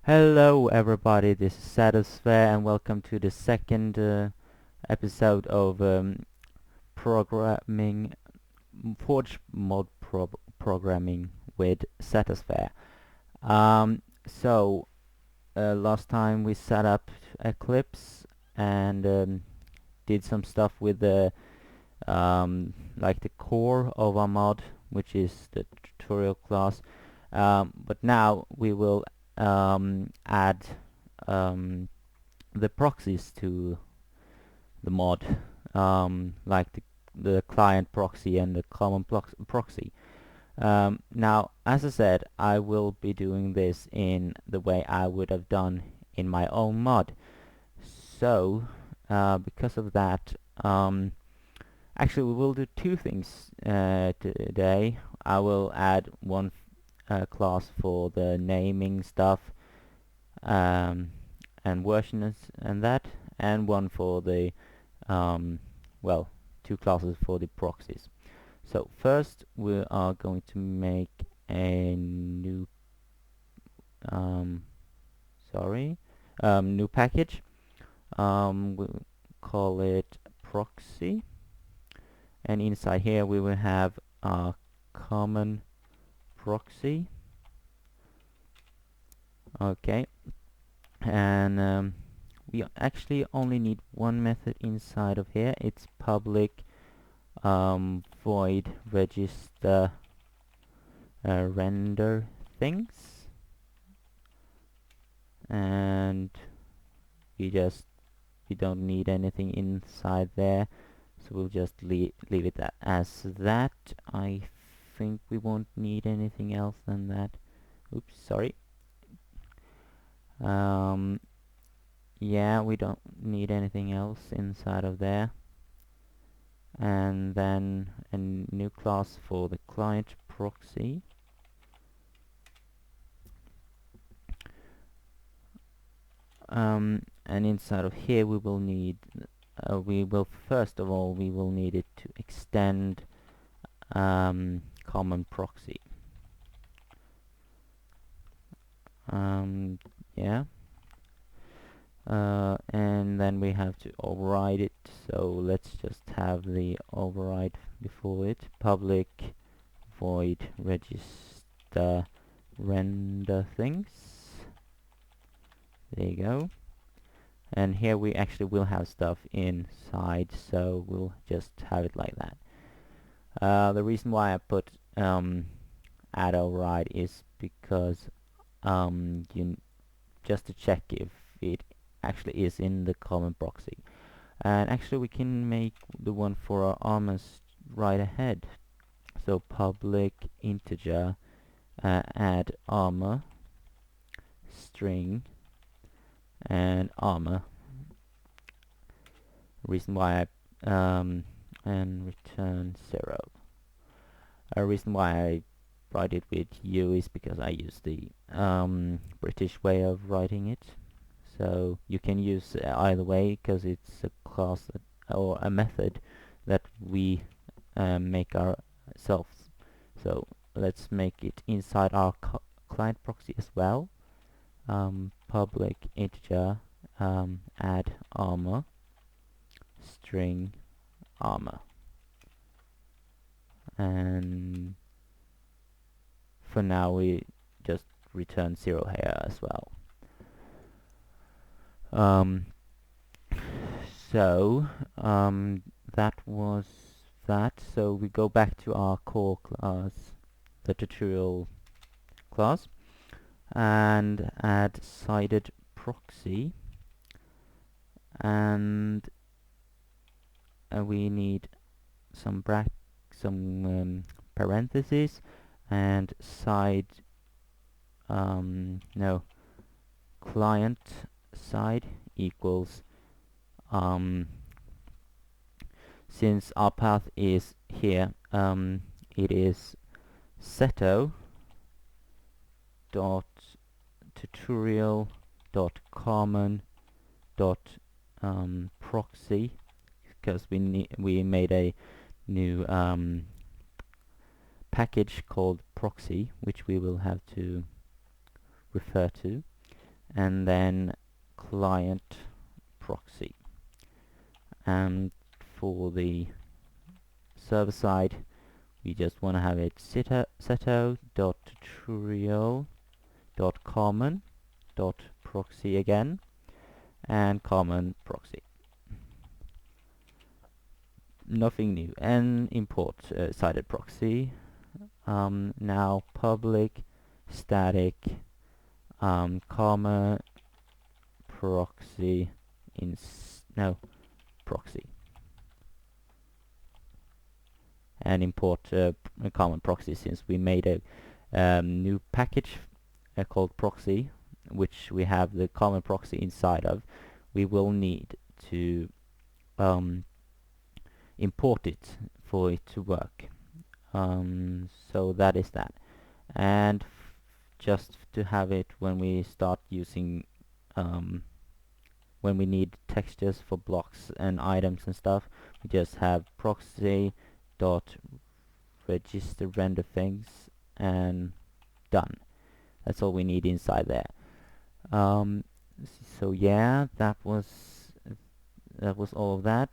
Hello everybody, this is Satisfair and welcome to the second episode of programming Forge mod programming with Satisfair. Last time we set up Eclipse and did some stuff with the like the core of our mod, which is the tutorial class. But now we will add the proxies to the mod, like the client proxy and the common proxy. Now, as I said, I will be doing this in the way I would have done in my own mod. So, because of that, actually we will do two things today. I will add one class for the naming stuff, and versions and that, and one for the well, two classes for the proxies. So first we are going to make a new new package. We'll call it Proxy, and inside here we will have a common proxy. Okay, and we actually only need one method inside of here. It's public void register render things, and we don't need anything inside there, so we'll just leave it as that. I think we won't need anything else than that. Oops, sorry. Yeah, we don't need anything else inside of there. And then a new class for the client proxy. And inside of here we will need first of all we will need it to extend common proxy. Yeah. And then we have to override it, so let's just have the override before it. Public void register render things. There you go. And here we actually will have stuff inside, so we'll just have it like that. The reason why I put add override is because just to check if it actually is in the common proxy. And actually we can make the one for our armors right ahead. So public integer add armor string and armor. Reason why I and return 0. A reason why I write it with U is because I use the British way of writing it. So you can use either way, because it's a class or a method that we make ourselves. So let's make it inside our client proxy as well. Public integer add armor string armor, and for now we just return 0 here as well. That was that. So we go back to our core class, the tutorial class, and add sided proxy, and we need some parentheses and client side equals since our path is here, it is seto dot tutorial dot common dot proxy, because we made a new package called Proxy, which we will have to refer to. and then client proxy. And for the server side, we just want to have it seto.tutorial.common.proxy again, and common proxy. Nothing new. And import sided proxy. Now public static comma proxy proxy, and import a common proxy, since we made a new package called proxy, which we have the common proxy inside of. We will need to import it for it to work. So that is that. And just to have it when we start using when we need textures for blocks and items and stuff, we just have proxy dot register render things, and done. That's all we need inside there. So yeah, that was all of that.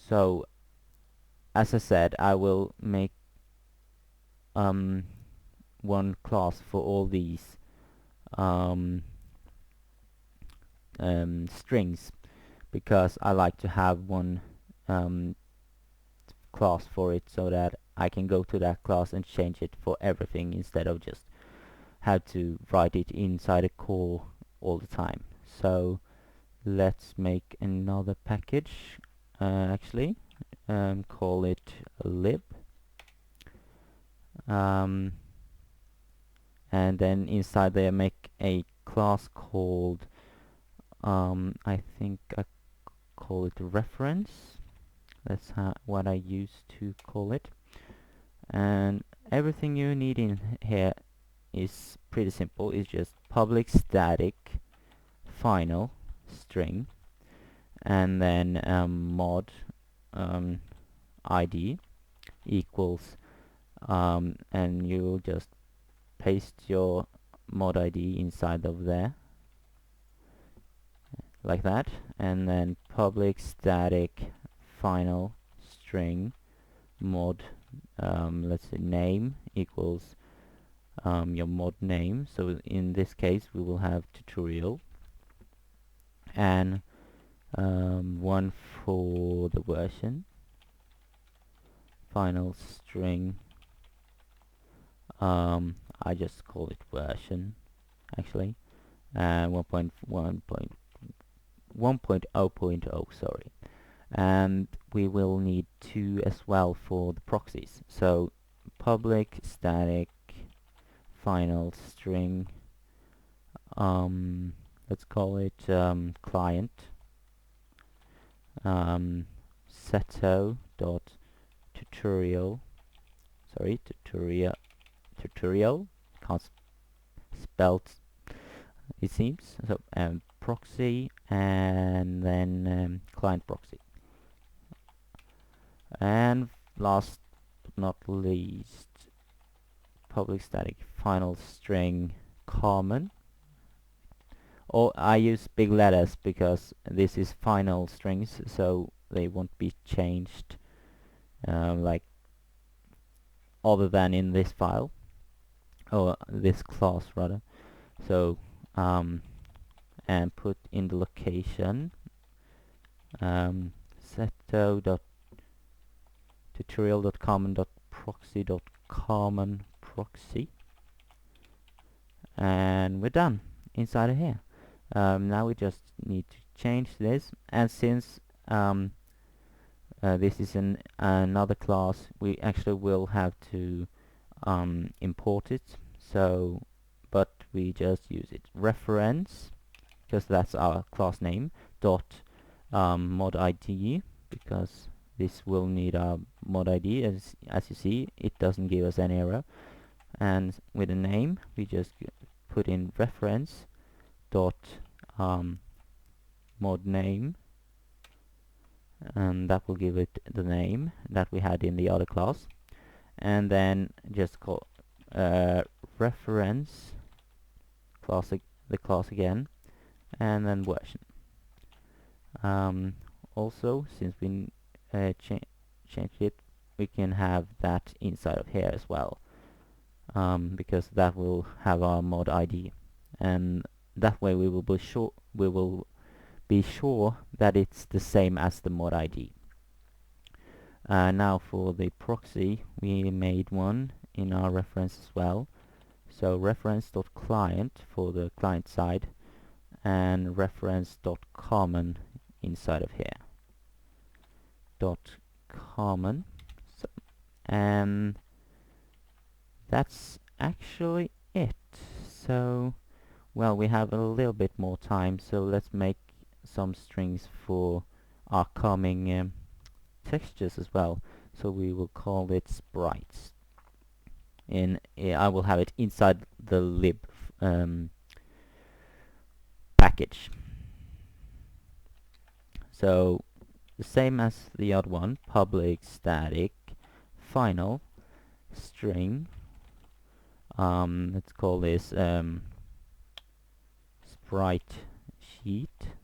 So as I said, I will make one class for all these strings, because I like to have one class for it, so that I can go to that class and change it for everything, instead of just have to write it inside a call all the time. So let's make another package, actually, call it lib, and then inside there make a class called I think I call it reference. That's what I used to call it. And everything you need in here is pretty simple. It's just public static final string, and then mod ID equals, and you'll just paste your mod ID inside of there, like that, and then public static final string mod, let's say name equals your mod name. So in this case we will have tutorial, and one for the version, final string, I just call it version actually, and 1.0.0, sorry. And we will need 2 as well for the proxies. So public static final string, let's call it client, seto dot tutorial, tutorial, can't spell it seems, so proxy, and then client proxy. And last but not least, public static final string common, or I use big letters because this is final strings, so they won't be changed like other than in this file, or this class rather. So and put in the location seto.tutorial.common.proxy.common proxy, and we're done inside of here. Now we just need to change this, and since this is another class, we actually will have to import it. So but we just use it reference, because that's our class name, dot mod ID, because this will need our mod ID. As you see, it doesn't give us any error. And with a name, we just put in reference dot mod name, and that will give it the name that we had in the other class. And then just call reference the class again, and then version. Also, since we changed it, we can have that inside of here as well, because that will have our mod ID, and that way we will be sure that it's the same as the mod ID. Now for the proxy, we made one in our reference as well. So reference.client for the client side, and reference.common inside of here. .common. So, and that's actually it. So, well, we have a little bit more time, so let's make some strings for our coming textures as well. So we will call it sprites. I will have it inside the lib package. So the same as the other one, public static final string. Let's call this sprite sheet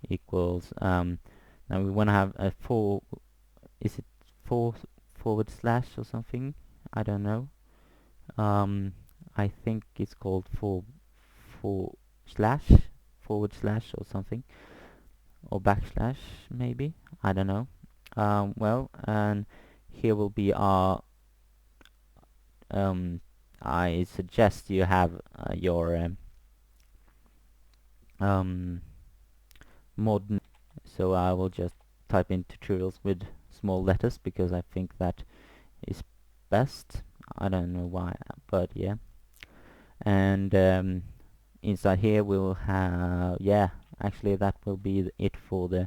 equals now we want to have a is it forward slash or something? I don't know. I think it's called forward slash or something, or backslash maybe, I don't know. Well, and here will be our I suggest you have your mod. So I will just type in tutorials with small letters because I think that is best. I don't know why, but yeah. And inside here we'll have, yeah, actually that will be it for the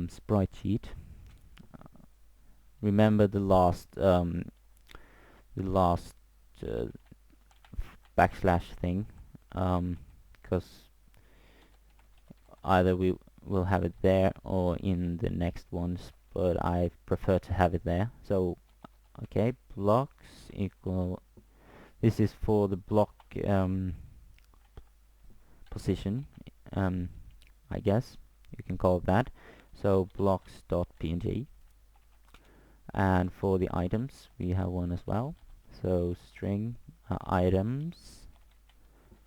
sprite sheet. Remember the last backslash thing, because either we will have it there or in the next ones, but I prefer to have it there. So okay, blocks equal, this is for the block position, I guess you can call it that. So blocks.png, and for the items we have one as well. So string items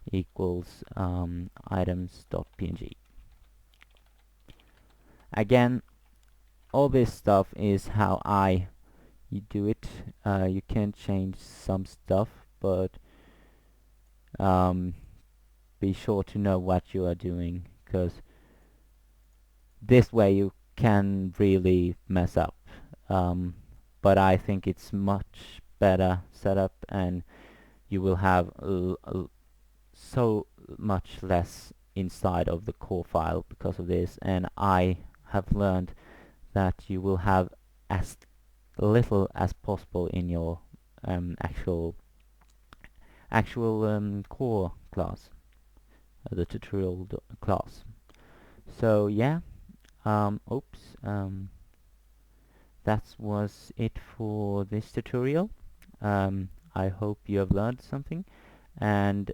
equals items.png. Again, all this stuff is how you do it. You can change some stuff, but be sure to know what you are doing, because this way you can really mess up. But I think it's much better setup, and you will have so much less inside of the core file because of this. And I have learned that you will have as little as possible in your actual core class, the tutorial class. So yeah, oops, that was it for this tutorial. I hope you have learned something, and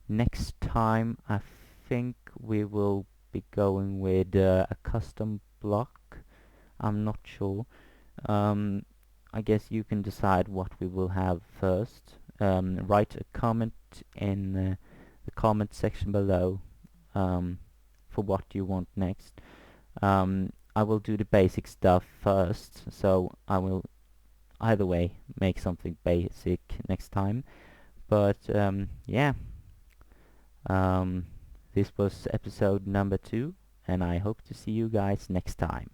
next time I think we will be going with a custom block. I'm not sure. I guess you can decide what we will have first. Write a comment in the comment section below for what you want next. I will do the basic stuff first, so I will either way make something basic next time. But yeah, this was episode number 2, and I hope to see you guys next time.